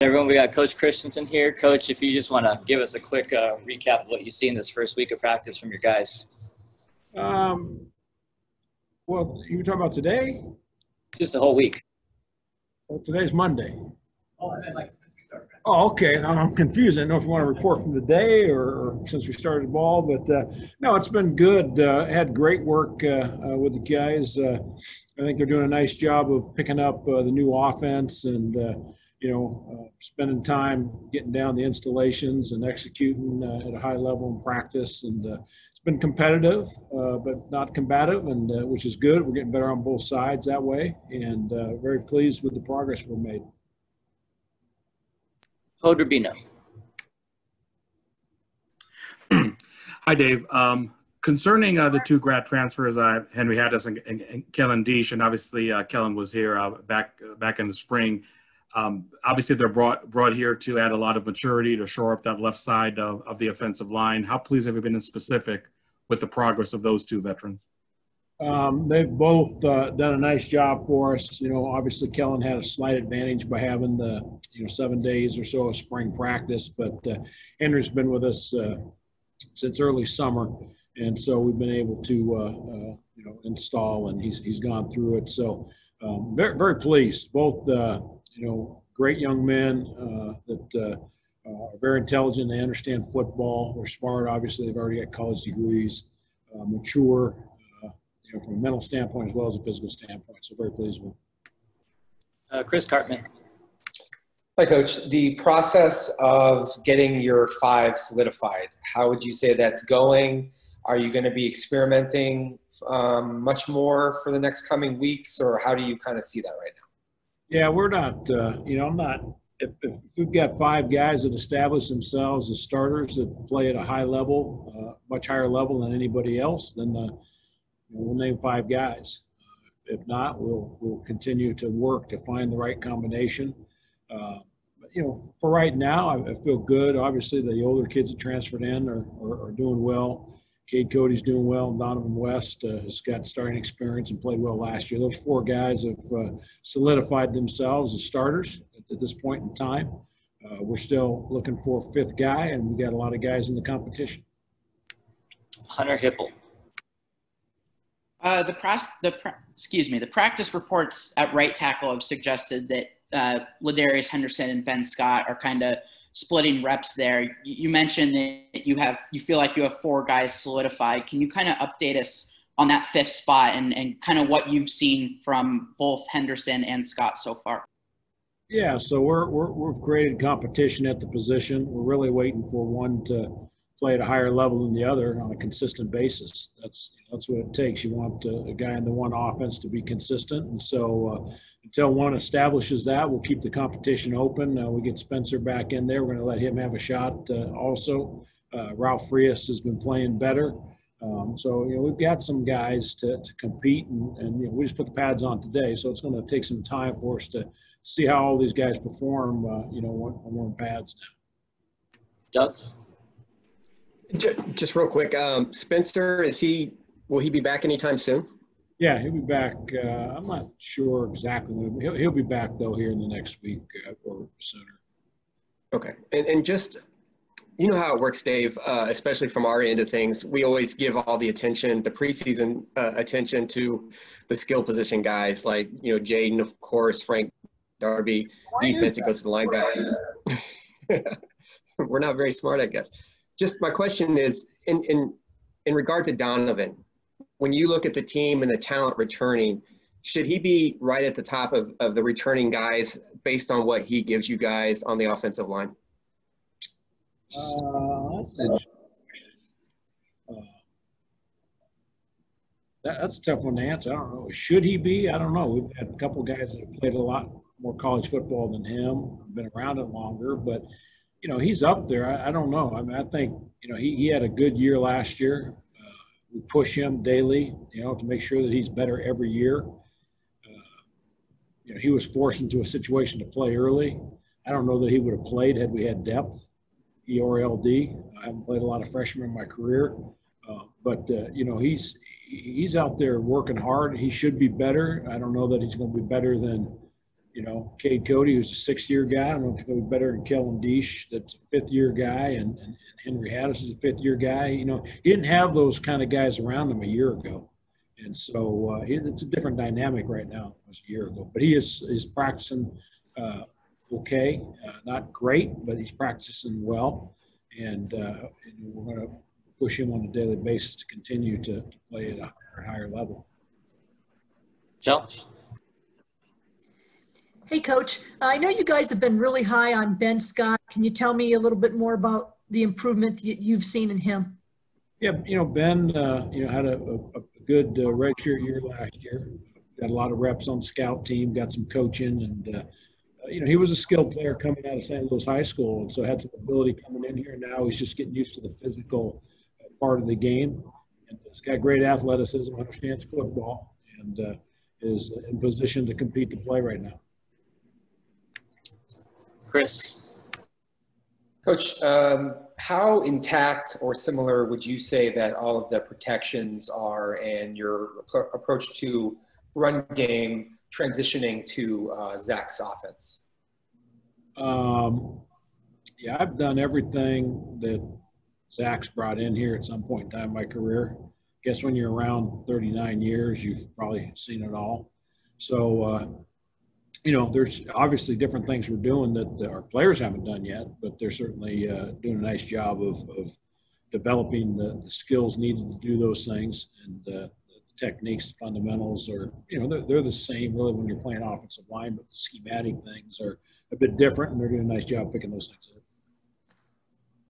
Everyone, we got Coach Christensen here. Coach, if you just want to give us a quick recap of what you see in this first week of practice from your guys. Well, you were talking about today? Just the whole week. Well, today's Monday. Oh, and then since we started. Oh, okay. I'm confused. I don't know if you want to report from the day or since we started the ball, but no, it's been good. Had great work with the guys. I think they're doing a nice job of picking up the new offense and spending time getting down the installations and executing at a high level in practice. And it's been competitive, but not combative, and which is good. We're getting better on both sides that way, and very pleased with the progress we've made. Hod Rabino. Hi, Dave. Concerning the two grad transfers, Henry Haddis and Kellen Deesh, and obviously Kellen was here back in the spring. Obviously, they're brought here to add a lot of maturity to shore up that left side of the offensive line. How pleased have you been in specific with the progress of those two veterans? They've both done a nice job for us. Obviously Kellen had a slight advantage by having the 7 days or so of spring practice, but Henry's been with us since early summer, and so we've been able to install, and he's gone through it. So very, very pleased. Both great young men that are very intelligent. They understand football. They're smart. Obviously, they've already got college degrees. Mature. From a mental standpoint as well as a physical standpoint. So very pleased with it. Chris Cartman. Hi, Coach. The process of getting your 5 solidified, how would you say that's going? Are you going to be experimenting much more for the next coming weeks, or how do you kind of see that right now? Yeah, we're not, I'm not – if we've got 5 guys that establish themselves as starters that play at a high level, much higher level than anybody else, then we'll name 5 guys. If not, we'll continue to work to find the right combination. But, for right now, I feel good. Obviously, the older kids that transferred in are doing well. Cade Cody's doing well. Donovan West has got starting experience and played well last year. Those 4 guys have solidified themselves as starters at this point in time. We're still looking for a 5th guy, and we got a lot of guys in the competition. Hunter Hipple. The practice reports at right tackle have suggested that Ladarius Henderson and Ben Scott are kind of splitting reps there. You mentioned that you feel like you have 4 guys solidified. Can you kind of update us on that 5th spot and kind of what you've seen from both Henderson and Scott so far? Yeah, so we've created competition at the position. We're really waiting for one to play at a higher level than the other on a consistent basis. That's what it takes. You want a guy in the one offense to be consistent. And so until one establishes that, we'll keep the competition open. We get Spencer back in there. We're going to let him have a shot also. Ralph Frias has been playing better. So we've got some guys to compete, and we just put the pads on today. So it's going to take some time for us to see how all these guys perform, when we're in pads now. Doug? Just real quick, Spencer, will he be back anytime soon? Yeah, he'll be back. I'm not sure exactly. He'll be back, though, here in the next week or sooner. Okay. And just, you know how it works, Dave, especially from our end of things. We always give all the attention, the preseason attention to the skill position guys like, Jaden, of course, Frank Darby, defense, it goes to the linebackers. We're not very smart, I guess. Just my question is, in regard to Donovan, when you look at the team and the talent returning, should he be right at the top of the returning guys based on what he gives you guys on the offensive line? That's a tough one to answer. I don't know. Should he be? I don't know. We've had a couple of guys that have played a lot more college football than him, been around it longer, but he's up there. I don't know. I mean, I think, he had a good year last year. We push him daily, to make sure that he's better every year. He was forced into a situation to play early. I don't know that he would have played had we had depth, E or LD. I haven't played a lot of freshmen in my career. But he's out there working hard. He should be better. I don't know that he's going to be better than, You know, Cade Cody, who's a sixth-year guy. I don't know if he's going to be better than Kellen Deesh, that's a fifth-year guy, and Henry Haddis is a fifth-year guy. You know, he didn't have those kind of guys around him a year ago. And so it's a different dynamic right now than it was a year ago. But he is practicing okay, not great, but he's practicing well. And we're going to push him on a daily basis to continue to play at a higher level. Joe? Hey, Coach. I know you guys have been really high on Ben Scott. Can you tell me a little bit more about the improvement you've seen in him? Yeah, you know, Ben, had a good redshirt year last year. Got a lot of reps on the scout team, got some coaching, and, he was a skilled player coming out of St. Louis High School, and so had some ability coming in here. Now he's just getting used to the physical part of the game. And he's got great athleticism, understands football, and is in position to compete to play right now. Chris? Coach, how intact or similar would you say that all of the protections are and your approach to run game transitioning to Zach's offense? Yeah, I've done everything that Zach's brought in here at some point in time in my career. I guess when you're around 39 years, you've probably seen it all. So, there's obviously different things we're doing that our players haven't done yet, but they're certainly doing a nice job of developing the skills needed to do those things. And the techniques, the fundamentals are, they're the same really when you're playing offensive line, but the schematic things are a bit different, and they're doing a nice job picking those things up.